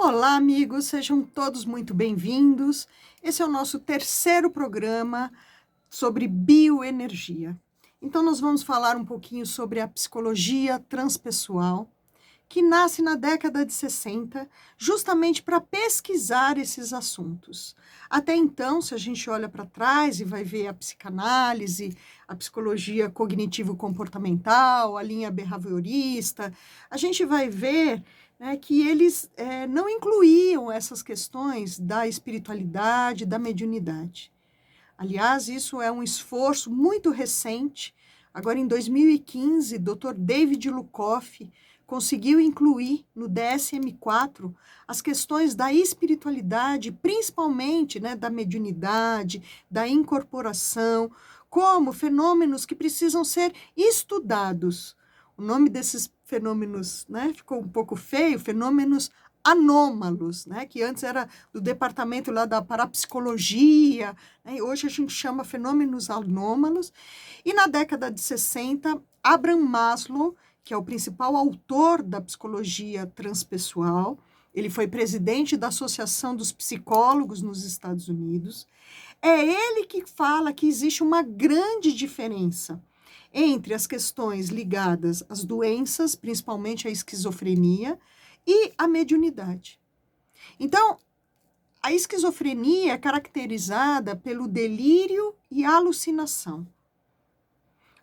Olá, amigos, sejam todos muito bem-vindos. Esse é o nosso terceiro programa sobre bioenergia. Então, nós vamos falar um pouquinho sobre a psicologia transpessoal, que nasce na década de 60, justamente para pesquisar esses assuntos. Até então, se a gente olha para trás e vai ver a psicanálise, a psicologia cognitivo-comportamental, a linha behaviorista, a gente vai ver, né, que eles não incluíam essas questões da espiritualidade, da mediunidade. Aliás, isso é um esforço muito recente. Agora, em 2015, Dr. David Lukoff conseguiu incluir no DSM-4 as questões da espiritualidade, principalmente, né, da mediunidade, da incorporação, como fenômenos que precisam ser estudados. O nome desses fenômenos, né, ficou um pouco feio, fenômenos anômalos, né, que antes era do departamento lá da parapsicologia, né, e hoje a gente chama fenômenos anômalos. E na década de 60, Abraham Maslow, que é o principal autor da psicologia transpessoal, ele foi presidente da Associação dos Psicólogos nos Estados Unidos, é ele que fala que existe uma grande diferença entre as questões ligadas às doenças, principalmente a esquizofrenia, e a mediunidade. Então, a esquizofrenia é caracterizada pelo delírio e alucinação.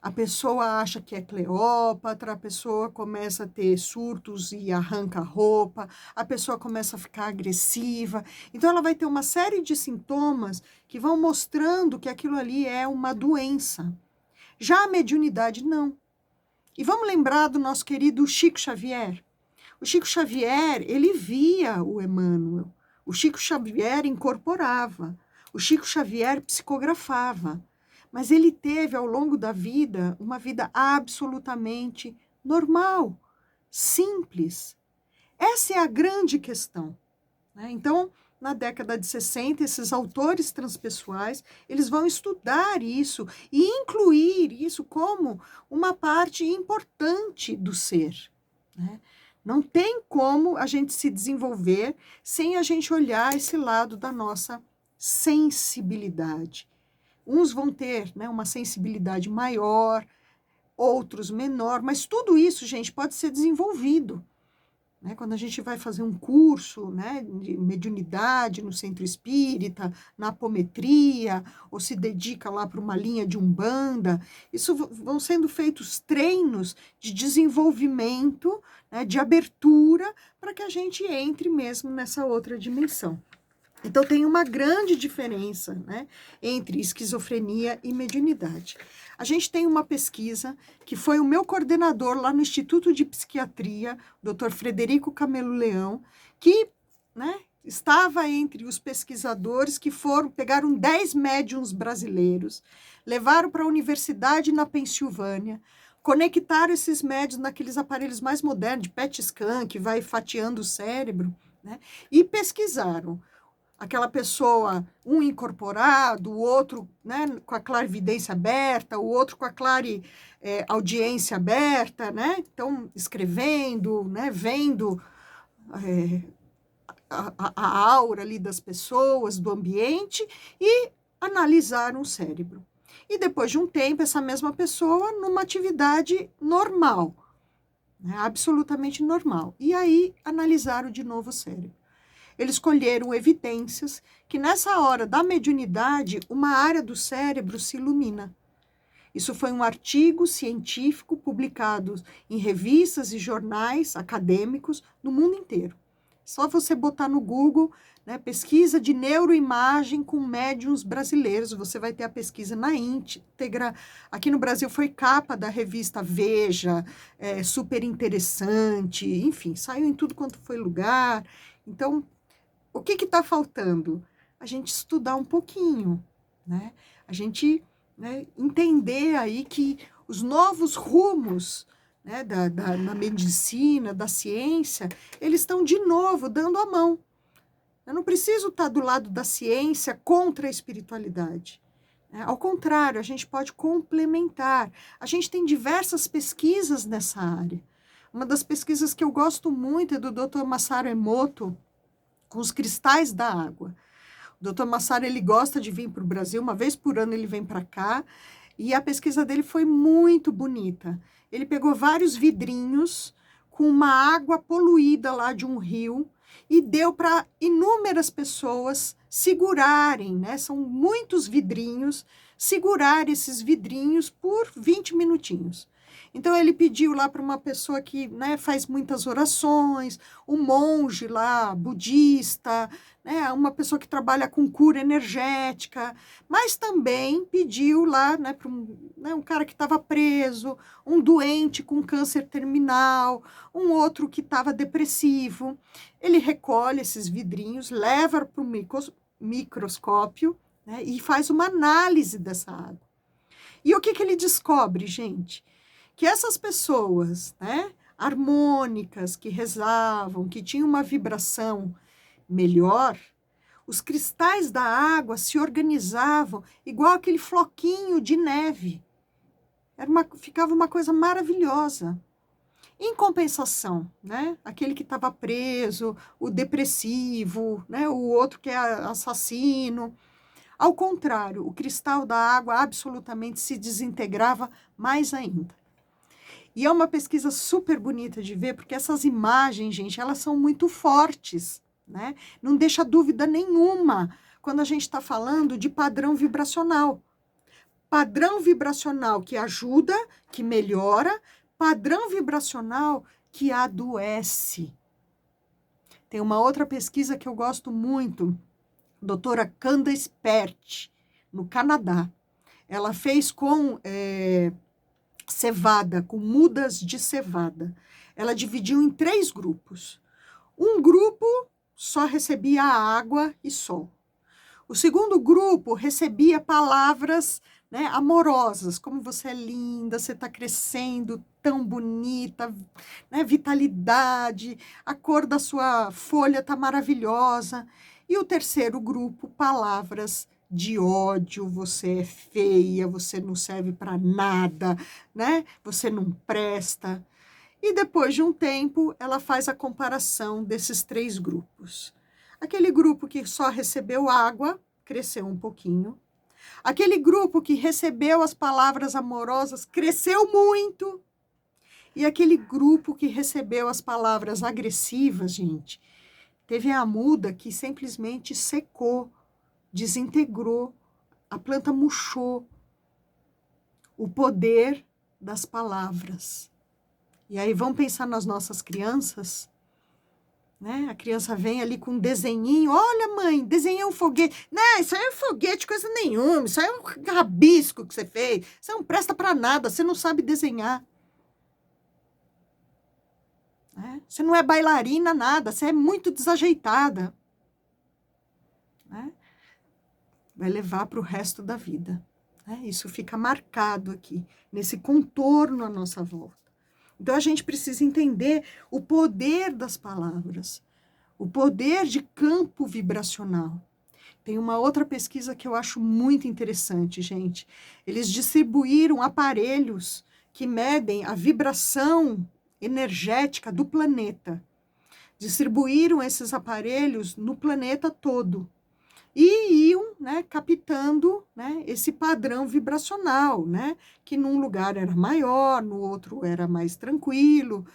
A pessoa acha que é Cleópatra, a pessoa começa a ter surtos e arranca a roupa, a pessoa começa a ficar agressiva. Então, ela vai ter uma série de sintomas que vão mostrando que aquilo ali é uma doença. Já a mediunidade, não. E vamos lembrar do nosso querido Chico Xavier. O Chico Xavier, ele via o Emmanuel. O Chico Xavier incorporava. O Chico Xavier psicografava. Mas ele teve, ao longo da vida, uma vida absolutamente normal, simples. Essa é a grande questão, né? Então, na década de 60, esses autores transpessoais, eles vão estudar isso e incluir isso como uma parte importante do ser, né? Não tem como a gente se desenvolver sem a gente olhar esse lado da nossa sensibilidade. Uns vão ter, né, uma sensibilidade maior, outros menor, mas tudo isso, gente, pode ser desenvolvido, né? Quando a gente vai fazer um curso, né, de mediunidade no centro espírita, na apometria, ou se dedica lá para uma linha de umbanda, isso vão sendo feitos treinos de desenvolvimento, né, de abertura, para que a gente entre mesmo nessa outra dimensão. Então, tem uma grande diferença, né, entre esquizofrenia e mediunidade. A gente tem uma pesquisa que foi o meu coordenador lá no Instituto de Psiquiatria, Dr. Frederico Camelo Leão, que, né, estava entre os pesquisadores que pegaram 10 médiuns brasileiros, levaram para a universidade na Pensilvânia, conectaram esses médiuns naqueles aparelhos mais modernos, de PET scan, que vai fatiando o cérebro, né, e pesquisaram aquela pessoa, um incorporado, o outro, né, com a clarividência aberta, o outro com a audiência aberta, né? Então, escrevendo, né, vendo a aura ali das pessoas, do ambiente, e analisaram o cérebro. E depois de um tempo, essa mesma pessoa numa atividade normal, né, absolutamente normal. E aí, analisaram de novo o cérebro. Eles colheram evidências que nessa hora da mediunidade, uma área do cérebro se ilumina. Isso foi um artigo científico publicado em revistas e jornais acadêmicos do mundo inteiro. Só você botar no Google, né, pesquisa de neuroimagem com médiuns brasileiros, você vai ter a pesquisa na íntegra. Aqui no Brasil foi capa da revista Veja, super interessante, enfim, saiu em tudo quanto foi lugar. Então, o que está faltando? A gente estudar um pouquinho, né? A gente, né, entender aí que os novos rumos, né, na medicina, da ciência, eles estão de novo dando a mão. Eu não preciso estar do lado da ciência contra a espiritualidade. Né? Ao contrário, a gente pode complementar. A gente tem diversas pesquisas nessa área. Uma das pesquisas que eu gosto muito é do Dr. Masaru Emoto, com os cristais da água. O Dr. Massaro, ele gosta de vir para o Brasil, uma vez por ano ele vem para cá, e a pesquisa dele foi muito bonita. Ele pegou vários vidrinhos com uma água poluída lá de um rio e deu para inúmeras pessoas segurarem, né? São muitos vidrinhos, segurar esses vidrinhos por 20 minutinhos. Então, ele pediu lá para uma pessoa que, né, faz muitas orações, um monge lá, budista, né, uma pessoa que trabalha com cura energética, mas também pediu lá, né, para um cara que estava preso, um doente com câncer terminal, um outro que estava depressivo. Ele recolhe esses vidrinhos, leva para o microscópio, né, e faz uma análise dessa água. E o que ele descobre, gente? Que essas pessoas, né, harmônicas, que rezavam, que tinham uma vibração melhor, os cristais da água se organizavam igual aquele floquinho de neve. Ficava uma coisa maravilhosa. Em compensação, né, aquele que estava preso, o depressivo, né, o outro que é assassino, ao contrário, o cristal da água absolutamente se desintegrava mais ainda. E é uma pesquisa super bonita de ver, porque essas imagens, gente, elas são muito fortes, né? Não deixa dúvida nenhuma quando a gente está falando de padrão vibracional. Padrão vibracional que ajuda, que melhora, padrão vibracional que adoece. Tem uma outra pesquisa que eu gosto muito, doutora Candace Pert, no Canadá. Ela fez com cevada, com mudas de cevada. Ela dividiu em 3 grupos. Um grupo só recebia água e sol. O segundo grupo recebia palavras, né, amorosas, como você é linda, você está crescendo, tão bonita, né, vitalidade, a cor da sua folha está maravilhosa. E o terceiro grupo, palavras de ódio, você é feia, você não serve para nada, né? Você não presta. E depois de um tempo, ela faz a comparação desses 3 grupos. Aquele grupo que só recebeu água, cresceu um pouquinho. Aquele grupo que recebeu as palavras amorosas, cresceu muito. E aquele grupo que recebeu as palavras agressivas, gente, teve a muda que simplesmente secou, desintegrou, a planta murchou. O poder das palavras. E aí vamos pensar nas nossas crianças, né? A criança vem ali com um desenhinho, olha mãe, desenhei um foguete. Não, isso aí é foguete, coisa nenhuma, isso aí é um rabisco que você fez, você não presta para nada, você não sabe desenhar. Né? Você não é bailarina, nada, você é muito desajeitada. Né? Vai levar para o resto da vida. Né? Isso fica marcado aqui, nesse contorno à nossa volta. Então, a gente precisa entender o poder das palavras, o poder de campo vibracional. Tem uma outra pesquisa que eu acho muito interessante, gente. Eles distribuíram aparelhos que medem a vibração energética do planeta. Distribuíram esses aparelhos no planeta todo. E iam, né, captando, né, esse padrão vibracional, né, que num lugar era maior, no outro era mais tranquilo.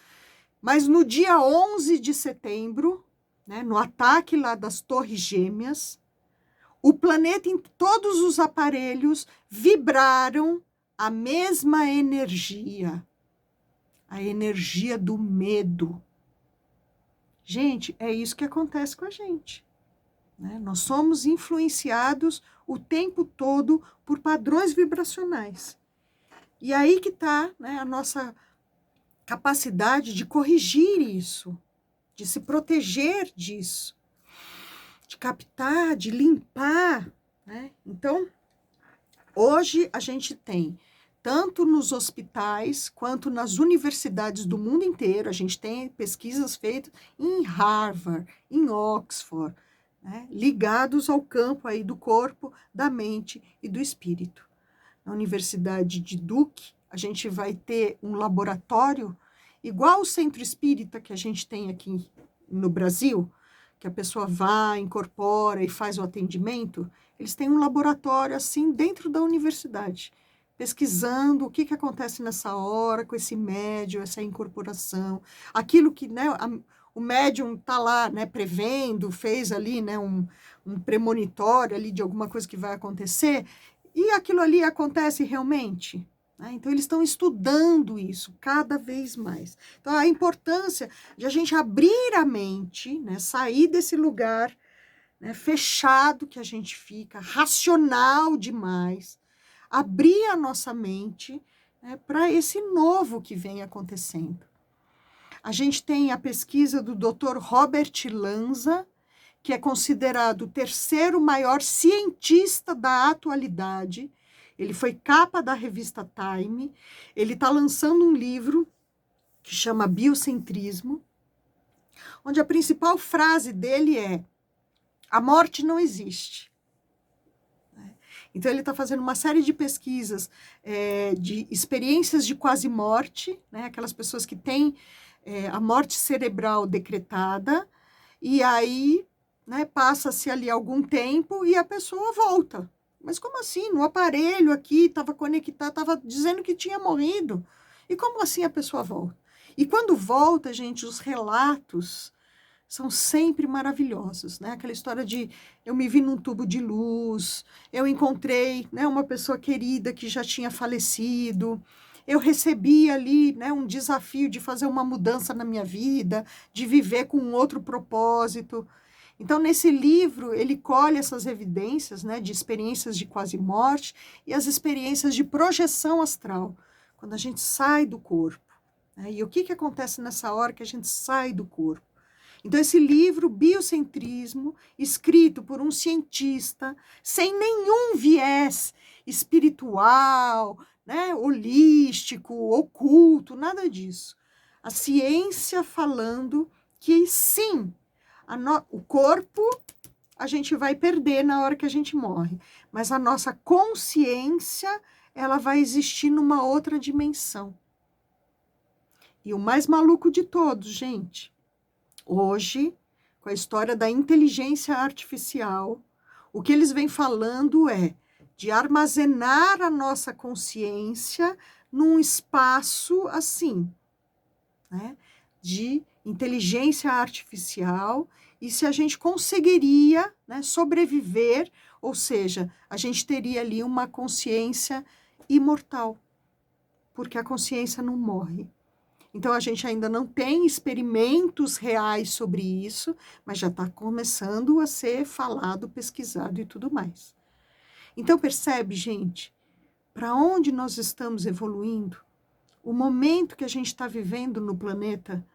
Mas no dia 11 de setembro, né, no ataque lá das Torres Gêmeas, o planeta em todos os aparelhos vibraram a mesma energia, a energia do medo. Gente, é isso que acontece com a gente. Né? Nós somos influenciados o tempo todo por padrões vibracionais. E aí que está, né, a nossa capacidade de corrigir isso, de se proteger disso, de captar, de limpar. Né? Então, hoje a gente tem, tanto nos hospitais quanto nas universidades do mundo inteiro, a gente tem pesquisas feitas em Harvard, em Oxford, né, ligados ao campo aí do corpo, da mente e do espírito. Na Universidade de Duke, a gente vai ter um laboratório igual o Centro Espírita que a gente tem aqui no Brasil, que a pessoa vai, incorpora e faz o atendimento, eles têm um laboratório assim dentro da universidade, pesquisando o que acontece nessa hora com esse médium, essa incorporação, aquilo que, né, o médium está lá, né, prevendo, fez ali, né, um premonitório ali de alguma coisa que vai acontecer, e aquilo ali acontece realmente, né? Então, eles estão estudando isso cada vez mais. Então, a importância de a gente abrir a mente, né, sair desse lugar, né, fechado que a gente fica, racional demais, abrir a nossa mente, né, para esse novo que vem acontecendo. A gente tem a pesquisa do Dr. Robert Lanza, que é considerado o terceiro maior cientista da atualidade. Ele foi capa da revista Time. Ele está lançando um livro que chama Biocentrismo, onde a principal frase dele é: a morte não existe. Então, ele está fazendo uma série de pesquisas de experiências de quase morte, né? Aquelas pessoas que têm a morte cerebral decretada, e aí, né, passa-se ali algum tempo e a pessoa volta. Mas como assim? No aparelho aqui, estava conectado, estava dizendo que tinha morrido. E como assim a pessoa volta? E quando volta, gente, os relatos são sempre maravilhosos, né? Aquela história de eu me vi num tubo de luz, eu encontrei, né, uma pessoa querida que já tinha falecido, eu recebi ali, né, um desafio de fazer uma mudança na minha vida, de viver com um outro propósito. Então, nesse livro, ele colhe essas evidências, né, de experiências de quase morte e as experiências de projeção astral, quando a gente sai do corpo, né? E o que acontece nessa hora que a gente sai do corpo? Então, esse livro, Biocentrismo, escrito por um cientista, sem nenhum viés espiritual, né, holístico, oculto, nada disso. A ciência falando que, sim, o corpo a gente vai perder na hora que a gente morre, mas a nossa consciência, ela vai existir numa outra dimensão. E o mais maluco de todos, gente, hoje, com a história da inteligência artificial, o que eles vêm falando é de armazenar a nossa consciência num espaço assim, né, de inteligência artificial, e se a gente conseguiria, né, sobreviver, ou seja, a gente teria ali uma consciência imortal, porque a consciência não morre. Então, a gente ainda não tem experimentos reais sobre isso, mas já está começando a ser falado, pesquisado e tudo mais. Então, percebe, gente, para onde nós estamos evoluindo, o momento que a gente está vivendo no planeta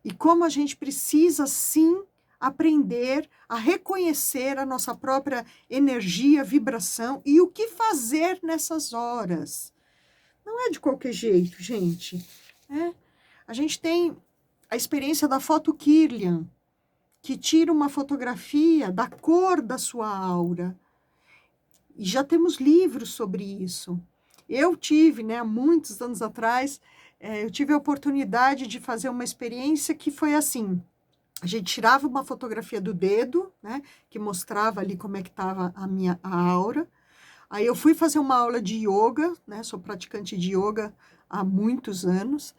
e como a gente precisa, sim, aprender a reconhecer a nossa própria energia, vibração e o que fazer nessas horas. Não é de qualquer jeito, gente. A gente tem a experiência da foto Kirlian, que tira uma fotografia da cor da sua aura. E já temos livros sobre isso. Eu tive, né, há muitos anos atrás, eu tive a oportunidade de fazer uma experiência que foi assim: a gente tirava uma fotografia do dedo, né, que mostrava ali como é que estava a aura. Aí eu fui fazer uma aula de yoga, né, sou praticante de yoga há muitos anos.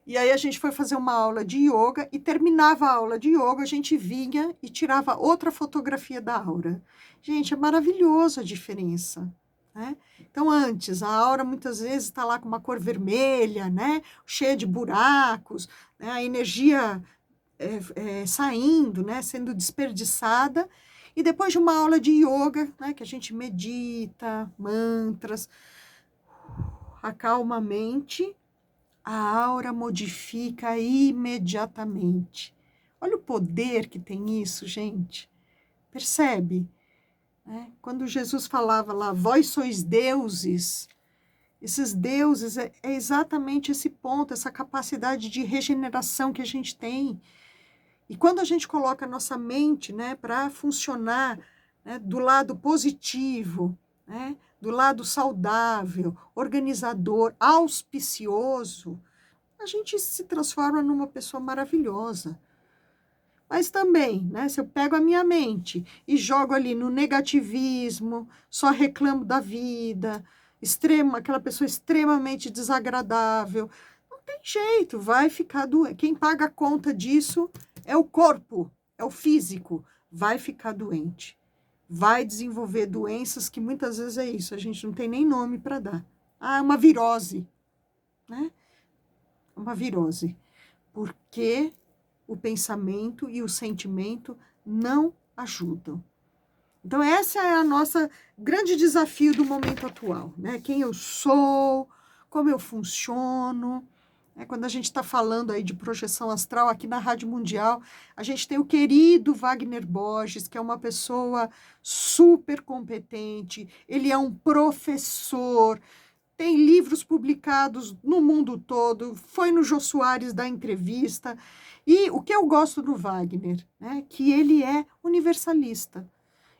E aí a gente foi fazer uma aula de yoga e terminava a aula de yoga, a gente vinha e tirava outra fotografia da aura. Gente, é maravilhoso a diferença, né? Então, antes, a aura muitas vezes está lá com uma cor vermelha, né? Cheia de buracos, né? A energia saindo, né? Sendo desperdiçada. E depois de uma aula de yoga, né? Que a gente medita, mantras, acalma a mente, a aura modifica imediatamente. Olha o poder que tem isso, gente. Percebe? Quando Jesus falava lá, vós sois deuses, esses deuses é exatamente esse ponto, essa capacidade de regeneração que a gente tem. E quando a gente coloca a nossa mente, né, para funcionar, né, do lado positivo, né, do lado saudável, organizador, auspicioso, a gente se transforma numa pessoa maravilhosa. Mas também, né, se eu pego a minha mente e jogo ali no negativismo, só reclamo da vida, aquela pessoa extremamente desagradável, não tem jeito, vai ficar doente. Quem paga a conta disso é o corpo, é o físico, vai ficar doente. Vai desenvolver doenças que muitas vezes é isso, a gente não tem nem nome para dar. Ah, é uma virose, né? Uma virose. Porque o pensamento e o sentimento não ajudam. Então, essa é a nossa grande desafio do momento atual, né? Quem eu sou, como eu funciono. Quando a gente está falando aí de projeção astral aqui na Rádio Mundial, a gente tem o querido Wagner Borges, que é uma pessoa super competente, ele é um professor, tem livros publicados no mundo todo, foi no Jô Soares dar entrevista. E o que eu gosto do Wagner, né, que ele é universalista.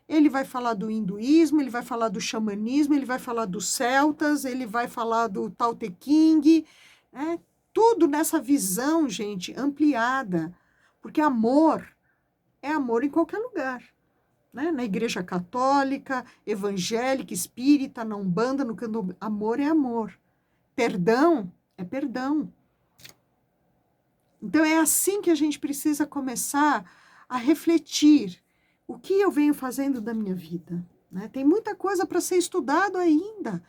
Ele vai falar do hinduísmo, ele vai falar do xamanismo, ele vai falar dos celtas, ele vai falar do Tao Te Ching, né, tudo nessa visão, gente, ampliada. Porque amor é amor em qualquer lugar. Né? Na igreja católica, evangélica, espírita, na Umbanda, no candomblé, amor é amor. Perdão é perdão. Então é assim que a gente precisa começar a refletir o que eu venho fazendo da minha vida. Né? Tem muita coisa para ser estudado ainda.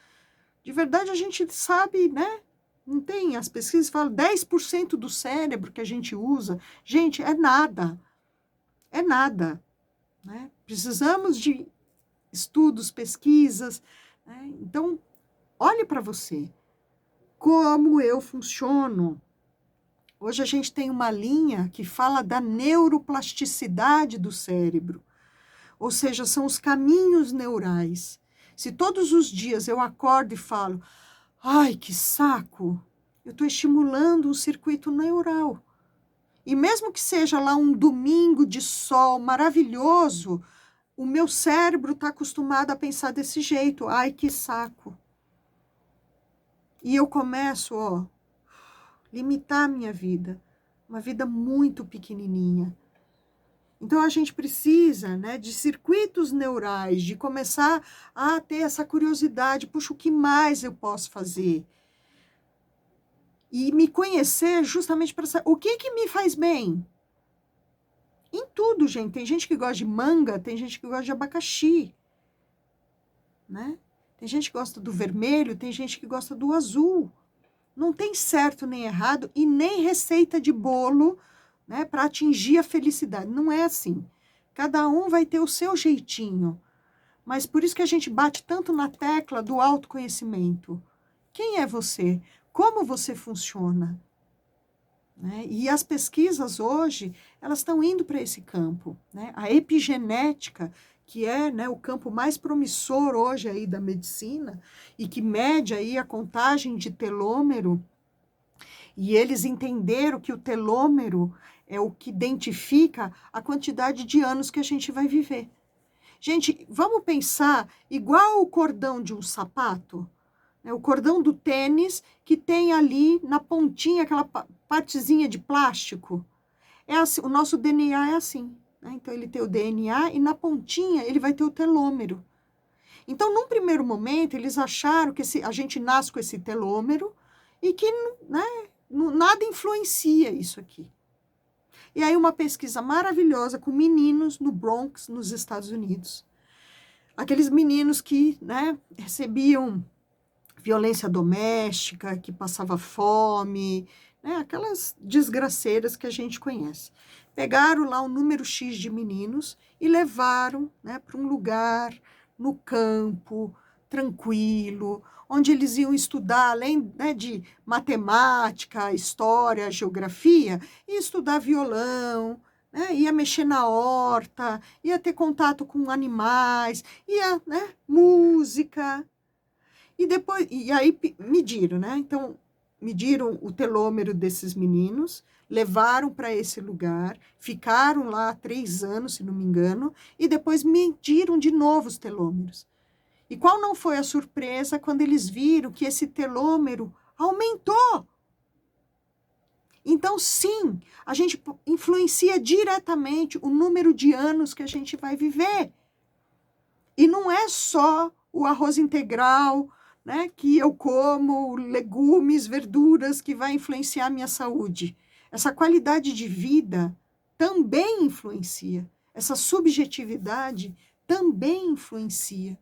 De verdade, a gente sabe, né? Não tem, as pesquisas falam 10% do cérebro que a gente usa. Gente, é nada. É nada. Né? Precisamos de estudos, pesquisas. Né? Então, olhe para você. Como eu funciono. Hoje a gente tem uma linha que fala da neuroplasticidade do cérebro. Ou seja, são os caminhos neurais. Se todos os dias eu acordo e falo, ai, que saco, eu estou estimulando um circuito neural. E mesmo que seja lá um domingo de sol maravilhoso, o meu cérebro está acostumado a pensar desse jeito. Ai, que saco. E eu começo, limitar a minha vida. Uma vida muito pequenininha. Então, a gente precisa, né, de circuitos neurais, de começar a ter essa curiosidade. Puxa, o que mais eu posso fazer? E me conhecer justamente para saber o que me faz bem. Em tudo, gente. Tem gente que gosta de manga, tem gente que gosta de abacaxi. Né? Tem gente que gosta do vermelho, tem gente que gosta do azul. Não tem certo nem errado e nem receita de bolo, né, para atingir a felicidade. Não é assim. Cada um vai ter o seu jeitinho. Mas por isso que a gente bate tanto na tecla do autoconhecimento. Quem é você? Como você funciona? Né? E as pesquisas hoje, elas estão indo para esse campo. Né? A epigenética, que é, né, o campo mais promissor hoje aí da medicina, e que mede aí a contagem de telômero, e eles entenderam que o telômero é o que identifica a quantidade de anos que a gente vai viver. Gente, vamos pensar igual o cordão de um sapato, né, o cordão do tênis, que tem ali na pontinha aquela partezinha de plástico. É assim, o nosso DNA é assim. Né? Então, ele tem o DNA e na pontinha ele vai ter o telômero. Então, num primeiro momento, eles acharam que a gente nasce com esse telômero e que, né, nada influencia isso aqui. E aí uma pesquisa maravilhosa com meninos no Bronx, nos Estados Unidos. Aqueles meninos que, né, recebiam violência doméstica, que passava fome, né, aquelas desgraceiras que a gente conhece. Pegaram lá um número X de meninos e levaram, né, para um lugar no campo, tranquilo, onde eles iam estudar, além, né, de matemática, história, geografia, ia estudar violão, né, ia mexer na horta, ia ter contato com animais, ia, né, música. E depois, e aí mediram, né? Então, mediram o telômero desses meninos, levaram para esse lugar, ficaram lá 3 anos, se não me engano, e depois mediram de novo os telômeros. E qual não foi a surpresa quando eles viram que esse telômero aumentou? Então, sim, a gente influencia diretamente o número de anos que a gente vai viver. E não é só o arroz integral, né, que eu como, legumes, verduras, que vai influenciar a minha saúde. Essa qualidade de vida também influencia. Essa subjetividade também influencia.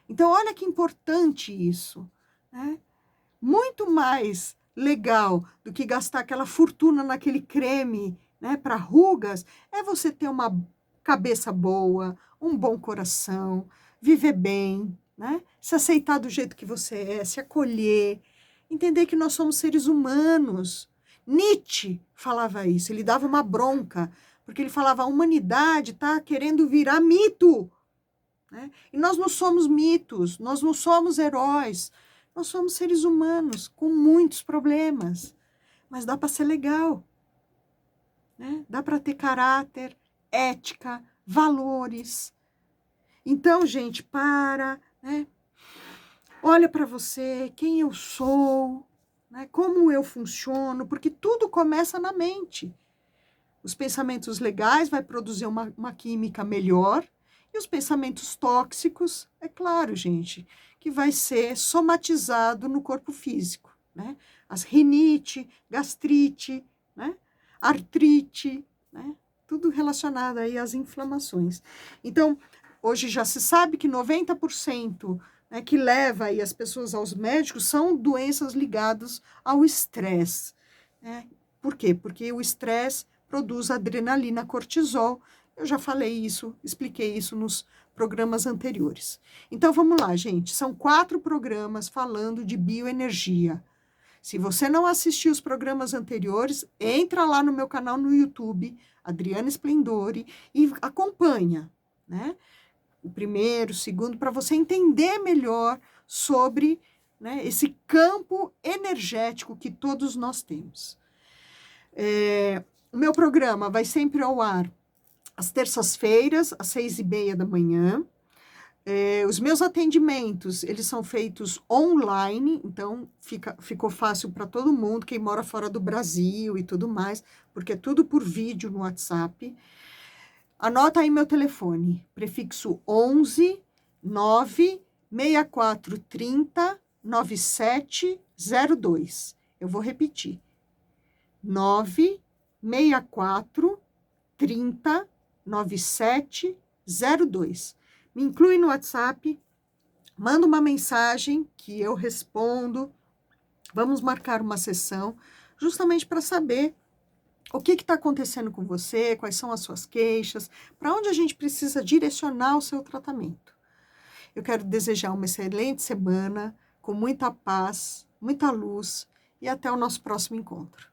Então, olha que importante isso, né? Muito mais legal do que gastar aquela fortuna naquele creme, né, para rugas, é você ter uma cabeça boa, um bom coração, viver bem, né? Se aceitar do jeito que você é, se acolher, entender que nós somos seres humanos. Nietzsche falava isso, ele dava uma bronca, porque ele falava: a humanidade está querendo virar mito, né? E nós não somos mitos, nós não somos heróis, nós somos seres humanos com muitos problemas, mas dá para ser legal, né? Dá para ter caráter, ética, valores. Então, gente, né? Olha para você, quem eu sou, né? Como eu funciono, porque tudo começa na mente. Os pensamentos legais vai produzir uma química melhor, e os pensamentos tóxicos, é claro, gente, que vai ser somatizado no corpo físico, né? As rinite, gastrite, né? Artrite, né? Tudo relacionado aí às inflamações. Então, hoje já se sabe que 90%, né, que leva aí as pessoas aos médicos são doenças ligadas ao estresse, né? Por quê? Porque o estresse produz adrenalina, cortisol. Eu já falei isso, expliquei isso nos programas anteriores. Então, vamos lá, gente. São 4 programas falando de bioenergia. Se você não assistiu os programas anteriores, entra lá no meu canal no YouTube, Adriana Splendore, e acompanha, né? O primeiro, o segundo, para você entender melhor sobre, né, esse campo energético que todos nós temos. O meu programa vai sempre ao ar às terças-feiras, às 6h30 da manhã. Os meus atendimentos, eles são feitos online, então ficou fácil para todo mundo, quem mora fora do Brasil e tudo mais, porque é tudo por vídeo no WhatsApp. Anota aí meu telefone, prefixo 11 9 6430 9702. Eu vou repetir. 9 64 30 9702. Me inclui no WhatsApp, manda uma mensagem que eu respondo. Vamos marcar uma sessão justamente para saber o que está acontecendo com você, quais são as suas queixas, para onde a gente precisa direcionar o seu tratamento. Eu quero desejar uma excelente semana, com muita paz, muita luz, e até o nosso próximo encontro.